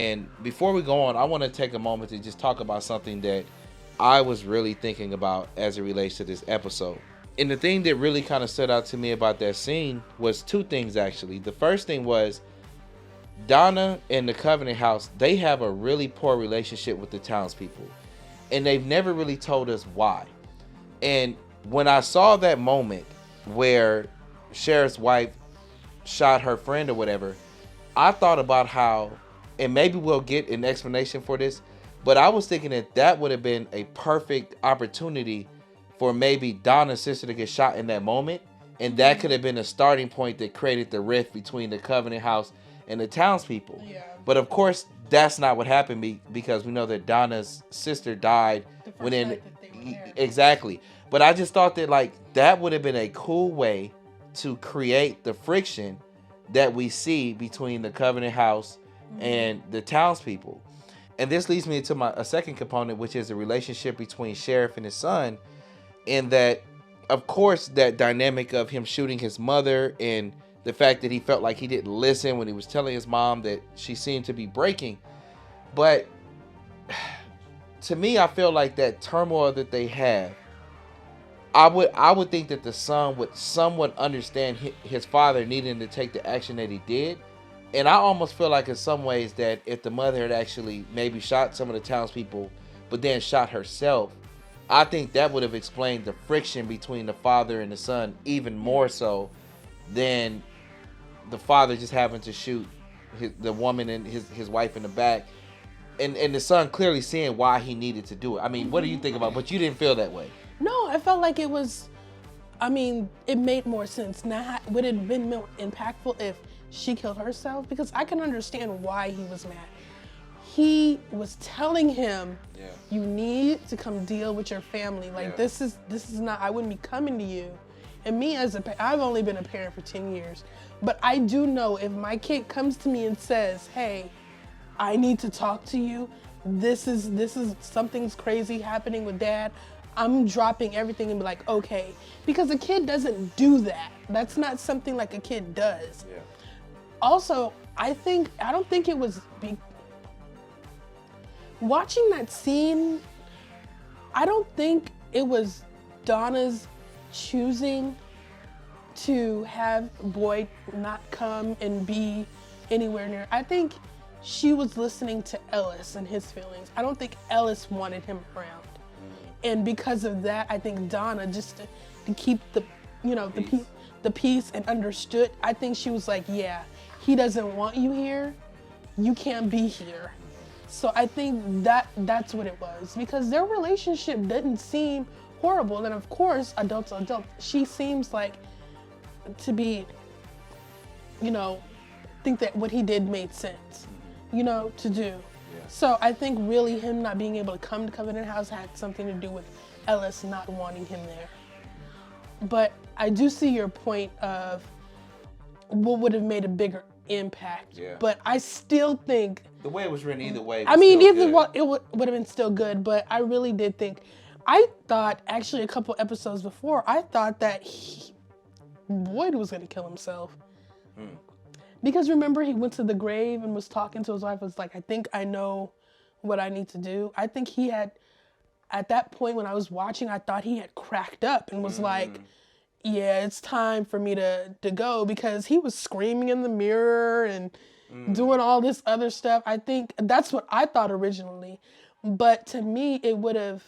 And before we go on, I want to take a moment to just talk about something that I was really thinking about as it relates to this episode. And the thing that really kind of stood out to me about that scene was two things, actually. The first thing was Donna and the Covenant House, they have a really poor relationship with the townspeople. And they've never really told us why. And when I saw that moment where Sheriff's wife shot her friend or whatever, I thought about how, and maybe we'll get an explanation for this, but I was thinking that that would have been a perfect opportunity for maybe Donna's sister to get shot in that moment. And that could have been a starting point that created the rift between the Covenant House and the townspeople. Yeah. But of course, that's not what happened because we know that Donna's sister died within. Exactly. But I just thought that like that would have been a cool way to create the friction that we see between the Covenant House and the townspeople. And this leads me to a second component, which is the relationship between Sheriff and his son. In that, of course, that dynamic of him shooting his mother and the fact that he felt like he didn't listen when he was telling his mom that she seemed to be breaking. But to me, I feel like that turmoil that they have, I would think that the son would somewhat understand his father needing to take the action that he did. And I almost feel like in some ways that if the mother had actually maybe shot some of the townspeople, but then shot herself, I think that would have explained the friction between the father and the son even more so than the father just having to shoot the woman and his wife in the back. And the son clearly seeing why he needed to do it. I mean, what do you think about it? But you didn't feel that way. No, I felt like it was, it made more sense. Now, would it have been more impactful if she killed herself? Because I can understand why he was mad. He was telling him, you need to come deal with your family. Like, this is not, I wouldn't be coming to you. And me I've only been a parent for 10 years, but I do know if my kid comes to me and says, hey, I need to talk to you. This is something's crazy happening with dad. I'm dropping everything and be like, okay. Because a kid doesn't do that. That's not something like a kid does. Yeah. Also, I don't think it was watching that scene, I don't think it was Donna's choosing to have Boyd not come and be anywhere near. I think she was listening to Ellis and his feelings. I don't think Ellis wanted him around. And because of that, I think Donna, just to keep the peace and understood, I think she was like, yeah, he doesn't want you here. You can't be here. So I think that's what it was, because their relationship didn't seem horrible. And of course, adult, she seems like to be, think that what he did made sense, to do. Yeah. So I think really him not being able to come to Covenant House had something to do with Ellis not wanting him there. But I do see your point of what would have made a bigger impact. Yeah. But I still think the way it was written either way. It would have been still good, but I really did think. I thought actually a couple episodes before, I thought that Boyd was going to kill himself. Because remember, he went to the grave and was talking to his wife, was like, I think I know what I need to do. I think he had, at that point when I was watching, I thought he had cracked up and was like, yeah, it's time for me to go, because he was screaming in the mirror and doing all this other stuff. I think that's what I thought originally. But to me, it would have